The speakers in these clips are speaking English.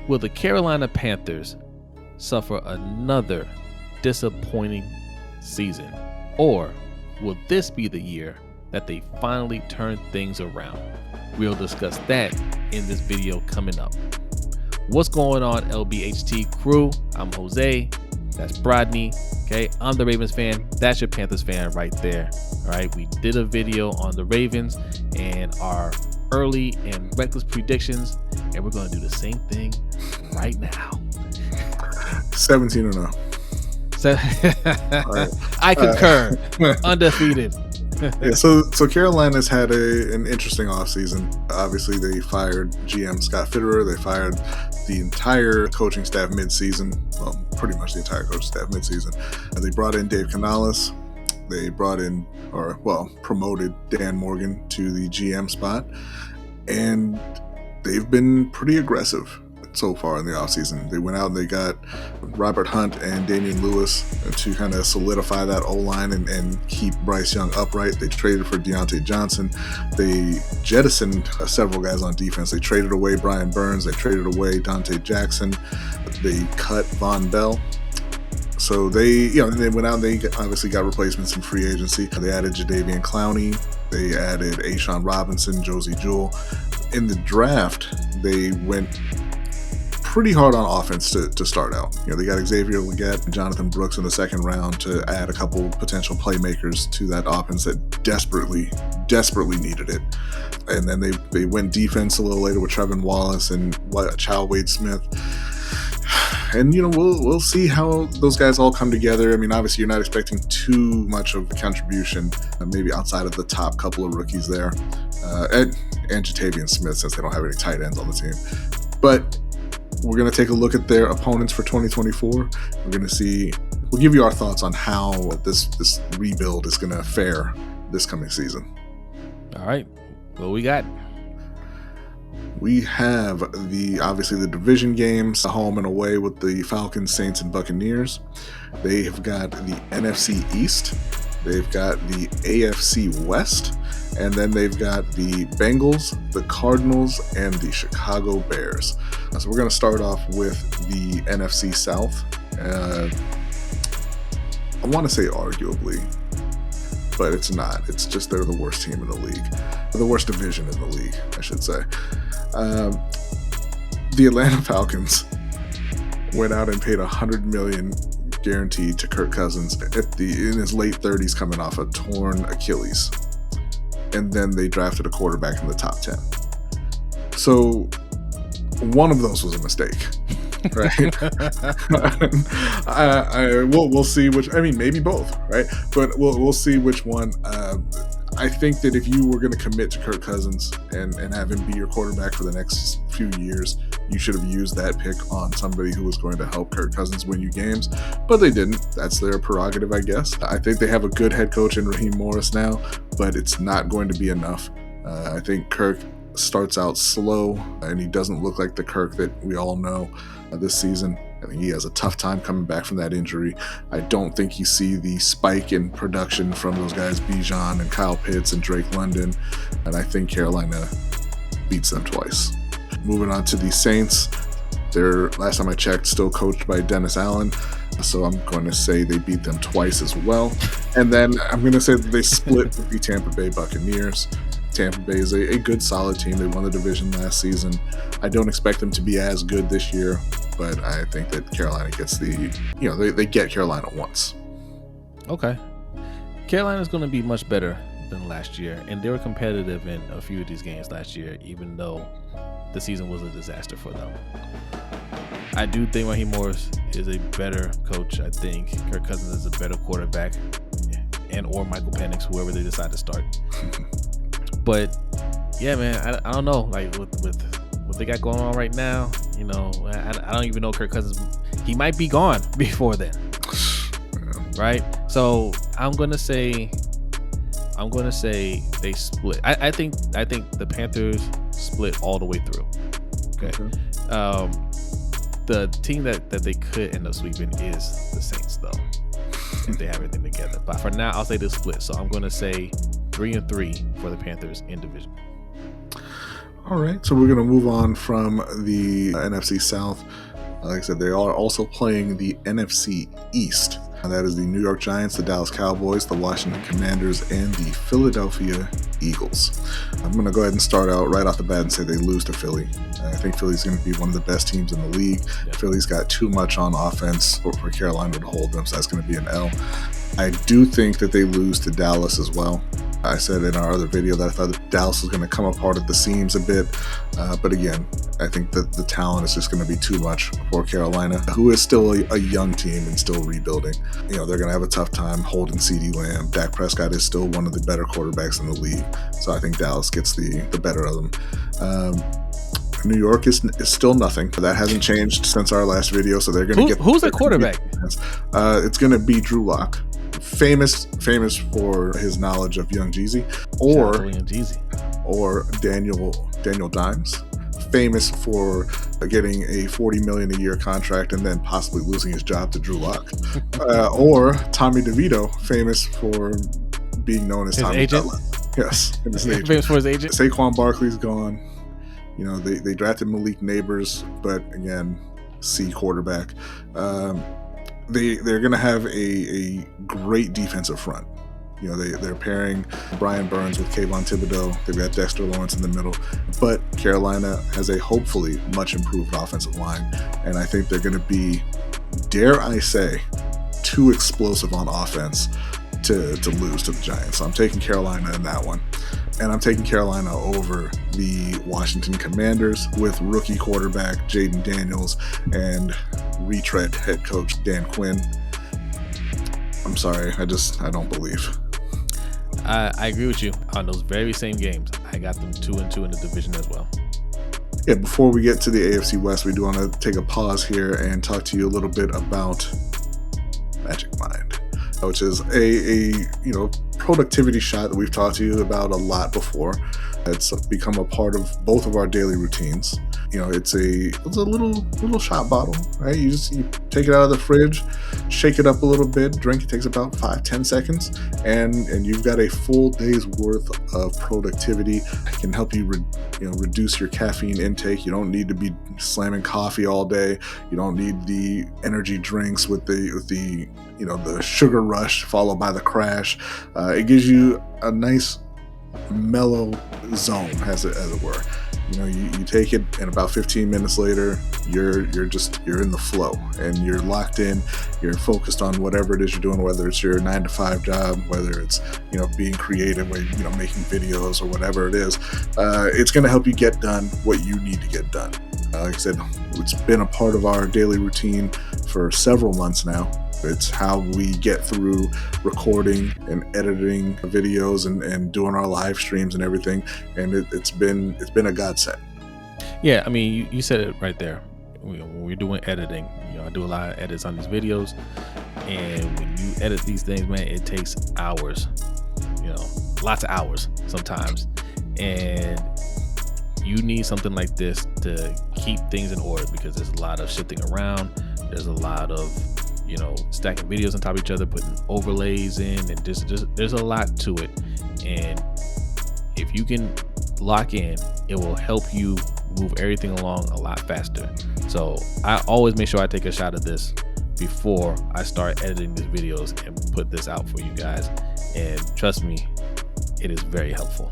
Will the Carolina Panthers suffer another disappointing season? Or will this be the year that they finally turn things around? We'll discuss that in this video coming up. What's going on, LBHT crew? I'm Jose. That's Brodny. Okay, I'm the Ravens fan. That's your Panthers fan right there. All right, we did a video on the Ravens and our early and reckless predictions, and we're going to do the same thing right now. 17-0. Right. I concur. Undefeated. Yeah, so Carolina's had an interesting offseason. Obviously, they fired GM Scott Fitterer. They fired the entire coaching staff midseason. Well, pretty much the entire coaching staff midseason. They brought in Dave Canales. They promoted Dan Morgan to the GM spot. And they've been pretty aggressive so far in the offseason. They went out and they got Robert Hunt and Damian Lewis to kind of solidify that O-line and keep Bryce Young upright. They traded for Deontay Johnson. They jettisoned several guys on defense. They traded away Brian Burns. They traded away Dante Jackson. They cut Von Bell. So they went out and they obviously got replacements in free agency. They added Jadeveon Clowney. They added A'Shawn Robinson, Josie Jewell. In the draft, they went pretty hard on offense to start out. They got Xavier Legette and Jonathan Brooks in the second round to add a couple potential playmakers to that offense that desperately needed it. And then they went defense a little later with Trevin Wallace and Chow Wade Smith. And we'll see how those guys all come together. I mean, obviously you're not expecting too much of a contribution, maybe outside of the top couple of rookies there, and Jatavian Smith, since they don't have any tight ends on the team. But we're going to take a look at their opponents for 2024. We'll give you our thoughts on how this rebuild is going to fare this coming season. All right, what we got? We have obviously the division games, home and away with the Falcons, Saints, and Buccaneers. They have got the NFC East. They've got the AFC West. And then they've got the Bengals, the Cardinals, and the Chicago Bears. So we're going to start off with the NFC South. I want to say arguably, but it's not. It's just they're the worst team in the league. The worst division in the league, I should say. The Atlanta Falcons went out and paid $100 million guaranteed to Kirk Cousins in his late 30s, coming off a torn Achilles. And then they drafted a quarterback in the top 10. So one of those was a mistake, right? We'll see which. I mean, maybe both, right? But we'll see which one. I think that if you were going to commit to Kirk Cousins and have him be your quarterback for the next few years, you should have used that pick on somebody who was going to help Kirk Cousins win you games, but they didn't. That's their prerogative, I guess. I think they have a good head coach in Raheem Morris now, but it's not going to be enough. I think Kirk starts out slow, and he doesn't look like the Kirk that we all know this season. I think he has a tough time coming back from that injury. I don't think you see the spike in production from those guys, Bijan and Kyle Pitts and Drake London, and I think Carolina beats them twice. Moving on to the Saints, they're, last time I checked, still coached by Dennis Allen, so I'm going to say they beat them twice as well. And then I'm going to say that they split with the Tampa Bay Buccaneers. Tampa Bay is a good, solid team. They won the division last season. I don't expect them to be as good this year, but I think that Carolina gets they get Carolina once. Okay. Carolina's going to be much better than last year, and they were competitive in a few of these games last year, even though the season was a disaster for them. I do think Raheem Morris is a better coach. I think Kirk Cousins is a better quarterback, and or Michael Penix, whoever they decide to start. But yeah, man, I don't know. Like with what they got going on right now, I don't even know Kirk Cousins. He might be gone before then, right? So I'm gonna say they split. I think the Panthers split all the way through. Okay. The team that they could end up sweeping is the Saints, though, if they have everything together. But for now, I'll say they split. So I'm gonna say 3-3 for the Panthers in division. All right, so we're going to move on from the NFC South. Like I said, they are also playing the NFC East. And that is the New York Giants, the Dallas Cowboys, the Washington Commanders, and the Philadelphia Eagles. I'm going to go ahead and start out right off the bat and say they lose to Philly. I think Philly's going to be one of the best teams in the league. Yeah. Philly's got too much on offense for Carolina to hold them, so that's going to be an L. I do think that they lose to Dallas as well. I said in our other video that I thought that Dallas was going to come apart at the seams a bit. But again, I think that the talent is just going to be too much for Carolina, who is still a young team and still rebuilding. You know, they're going to have a tough time holding CeeDee Lamb. Dak Prescott is still one of the better quarterbacks in the league. So I think Dallas gets the better of them. New York is still nothing. That hasn't changed since our last video. So they're going to get... Who's the quarterback? It's going to be Drew Lock. Famous for his knowledge of Young Jeezy, or Daniel Dimes, famous for getting a $40 million a year contract and then possibly losing his job to Drew Lock, or Tommy DeVito, famous for being known as Tommy agent. Yes, his agent. Famous for his agent. Saquon Barkley's gone. You know, they drafted Malik Neighbors, but again, C quarterback. They're going to have a great defensive front. You know, they're pairing Brian Burns with Kayvon Thibodeau. They've got Dexter Lawrence in the middle. But Carolina has a hopefully much improved offensive line. And I think they're going to be, dare I say, too explosive on offense to lose to the Giants. So I'm taking Carolina in that one. And I'm taking Carolina over the Washington Commanders with rookie quarterback Jaden Daniels and retread head coach Dan Quinn. I'm sorry, I don't believe. I agree with you on those very same games. I got them 2-2 in the division as well. Yeah, before we get to the AFC West, we do want to take a pause here and talk to you a little bit about Magic Mind, which is a productivity shot that we've talked to you about a lot before. It's become a part of both of our daily routines. You know, it's a little shot bottle, right? You take it out of the fridge, shake it up a little bit, drink. It takes about 5-10 seconds, and you've got a full day's worth of productivity. It can help you reduce your caffeine intake. You don't need to be slamming coffee all day. You don't need the energy drinks with the sugar rush followed by the crash. It gives you a nice mellow zone, as it were. You know, you take it, and about 15 minutes later, you're in the flow, and you're locked in. You're focused on whatever it is you're doing, whether it's your 9-to-5 job, whether it's being creative, making videos or whatever it is. It's going to help you get done what you need to get done. Like I said, it's been a part of our daily routine for several months now. It's how we get through recording and editing videos and doing our live streams and everything. And it's been a godsend. Yeah, I mean, you said it right there. When we're doing editing, I do a lot of edits on these videos, and when you edit these things, man, it takes hours. Lots of hours sometimes, and you need something like this to keep things in order, because there's a lot of shifting around. There's a lot of stacking videos on top of each other, putting overlays in, and there's a lot to it. And if you can lock in, it will help you move everything along a lot faster. So I always make sure I take a shot of this before I start editing these videos and put this out for you guys. And trust me, it is very helpful.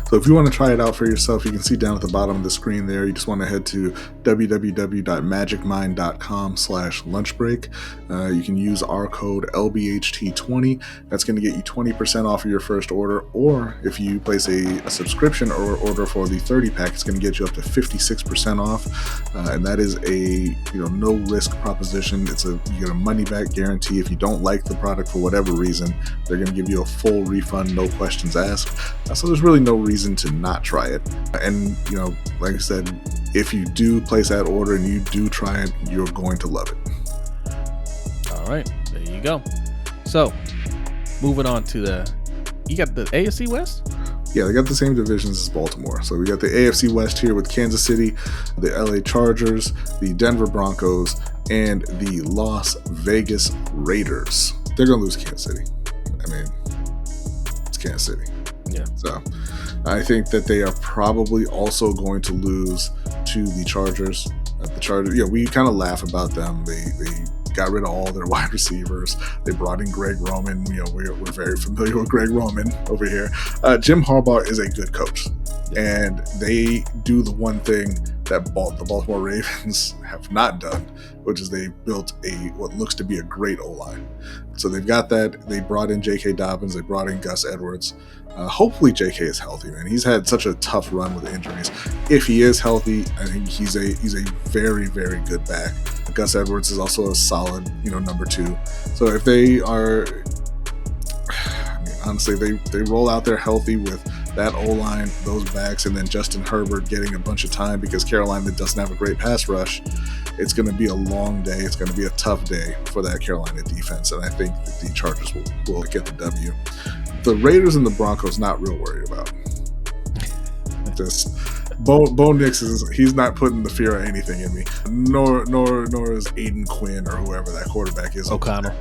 So if you want to try it out for yourself, you can see down at the bottom of the screen there. You just want to head to www.magicmind.com/lunchbreak. You can use our code LBHT20. That's going to get you 20% off of your first order. Or if you place a subscription or order for the 30-pack, it's going to get you up to 56% off. And that is a no risk proposition. You get a money back guarantee. If you don't like the product for whatever reason, they're going to give you a full refund, no questions asked. So there's really no reason to not try it. And like I said, if you do place that order and you do try it, you're going to love it. All right, there you go. So moving on to you got the AFC West? Yeah, they got the same divisions as Baltimore. So we got the AFC West here with Kansas City, the LA Chargers, the Denver Broncos, and the Las Vegas Raiders. They're going to lose Kansas City. I mean, it's Kansas City. Yeah. So I think that they are probably also going to lose to the Chargers. The Chargers, we kind of laugh about them. They got rid of all their wide receivers. They brought in Greg Roman. We're very familiar with Greg Roman over here. Jim Harbaugh is a good coach, and they do the one thing that the Baltimore Ravens have not done, which is they built what looks to be a great O-line. So they've got that. They brought in J.K. Dobbins. They brought in Gus Edwards. Hopefully J.K. is healthy, man. He's had such a tough run with injuries. If he is healthy, I think he's a very, very good back. Gus Edwards is also a solid, number 2. So if they are, honestly, they roll out there healthy with that O-line, those backs, and then Justin Herbert getting a bunch of time because Carolina doesn't have a great pass rush, it's going to be a long day. It's going to be a tough day for that Carolina defense, and I think that the Chargers will get the W. The Raiders and the Broncos, not real worried about. Just Bo Nix he's not putting the fear of anything in me. Nor is Aiden Quinn or whoever that quarterback is. O'Connell.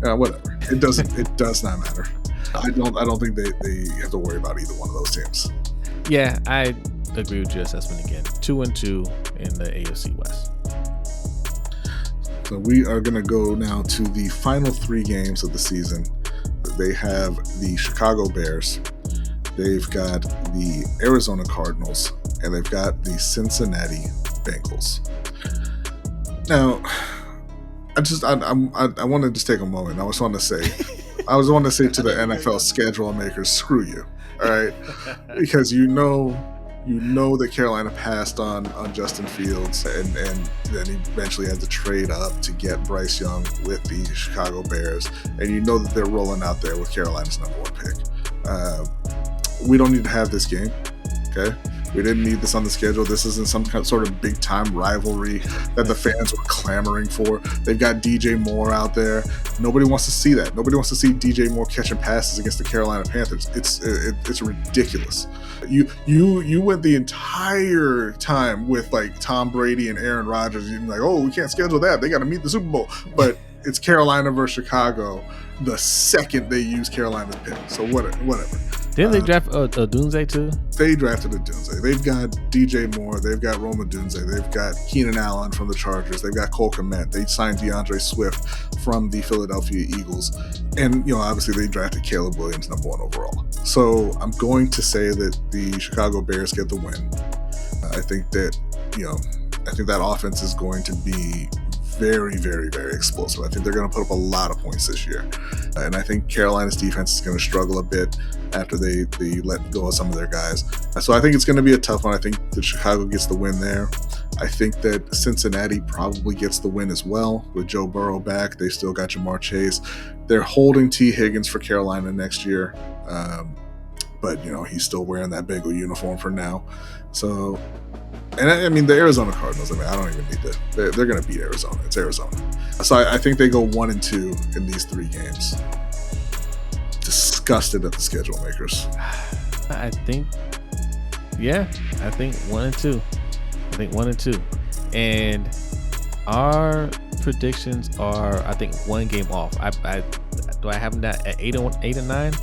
Whatever. It does not matter. I don't think they have to worry about either one of those teams. Yeah, I agree with your assessment again. 2-2 in the AFC West. So we are going to go now to the final 3 games of the season. They have the Chicago Bears, they've got the Arizona Cardinals, and they've got the Cincinnati Bengals. Now, I want to just take a moment. I just want to say to the NFL schedule makers, screw you, all right? Because you know that Carolina passed on Justin Fields and then eventually had to trade up to get Bryce Young with the Chicago Bears, and you know that they're rolling out there with Carolina's number 1 pick. We don't need to have this game, okay? We didn't need this on the schedule. This isn't some kind of sort of big-time rivalry that the fans were clamoring for. They've got DJ Moore out there. Nobody wants to see that. Nobody wants to see DJ Moore catching passes against the Carolina Panthers. It's ridiculous. You went the entire time with like Tom Brady and Aaron Rodgers. You're like, oh, we can't schedule that. They got to meet the Super Bowl. But it's Carolina versus Chicago the second they use Carolina's pick. So whatever. Didn't they draft Odunze too? They drafted Odunze. They've got DJ Moore. They've got Rome Odunze. They've got Keenan Allen from the Chargers. They've got Cole Kmet. They signed DeAndre Swift from the Philadelphia Eagles. And, obviously they drafted Caleb Williams number 1 overall. So I'm going to say that the Chicago Bears get the win. I think that offense is going to be very, very, very explosive. I think they're going to put up a lot of points this year. And I think Carolina's defense is going to struggle a bit after they let go of some of their guys. So I think it's going to be a tough one. I think that Chicago gets the win there. I think that Cincinnati probably gets the win as well with Joe Burrow back. They still got Jamar Chase. They're holding T. Higgins for Carolina next year. But, he's still wearing that Bengal uniform for now. So, and I mean, the Arizona Cardinals, I don't even need to. They're going to beat Arizona. It's Arizona. So I think they go 1-2 in these 3 games. Disgusted at the schedule makers. I think 1-2. I think 1-2. And our predictions are, I think, 1 game off. Do I have them at 8-9?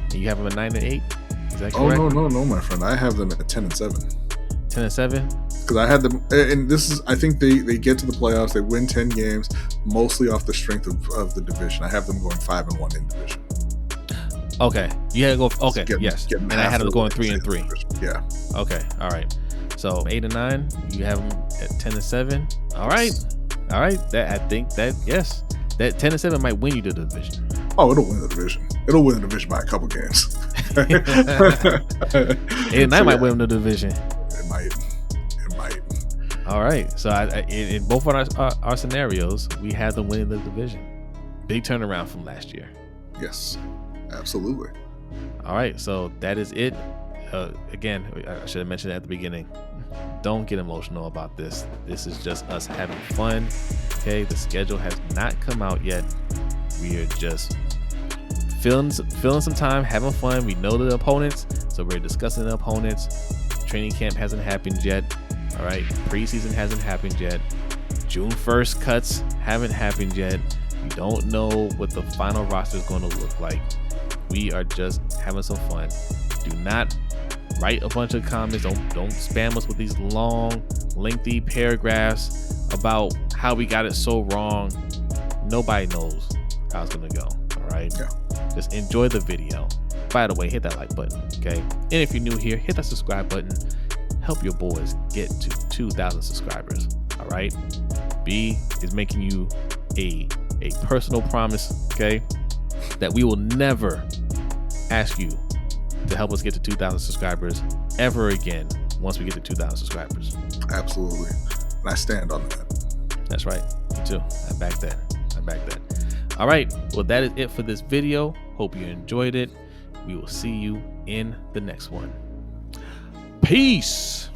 And you have them at 9-8? Is that correct? Oh no, my friend. I have them at 10-7. 10-7? Because I had them, and this is, I think they get to the playoffs. They win 10 games, mostly off the strength of the division. I have them going 5-1 in division. Okay, you had to go. Okay, yes, and I had them going 3-3. Yeah. Okay, all right. So 8-9, you have them at 10-7. All right. That I think that that 10-7 might win you the division. Oh, it'll win the division. It'll win the division by a couple games. 8-9 might win the division. It might. All right. So in both of our scenarios, we had them winning the division. Big turnaround from last year. Yes, absolutely. All right. So that is it. Again, I should have mentioned it at the beginning. Don't get emotional about this. This is just us having fun. Okay. The schedule has not come out yet. We are just feeling some time, having fun. We know the opponents, so we're discussing the opponents. Training camp hasn't happened yet. All right, preseason hasn't happened yet. June 1st cuts haven't happened yet. We don't know what the final roster is going to look like. We are just having some fun. Do not write a bunch of comments. Don't spam us with these long, lengthy paragraphs about how we got it so wrong. Nobody knows how it's gonna go. All right. Yeah. Just enjoy the video. By the way, hit that like button. Okay. And if you're new here, hit that subscribe button. Help your boys get to 2,000 subscribers. All right. B is making you a personal promise. Okay. That we will never ask you to help us get to 2,000 subscribers ever again once we get to 2,000 subscribers. Absolutely. And I stand on that. That's right. Me too. I back that. All right. Well, that is it for this video. Hope you enjoyed it. We will see you in the next one. Peace.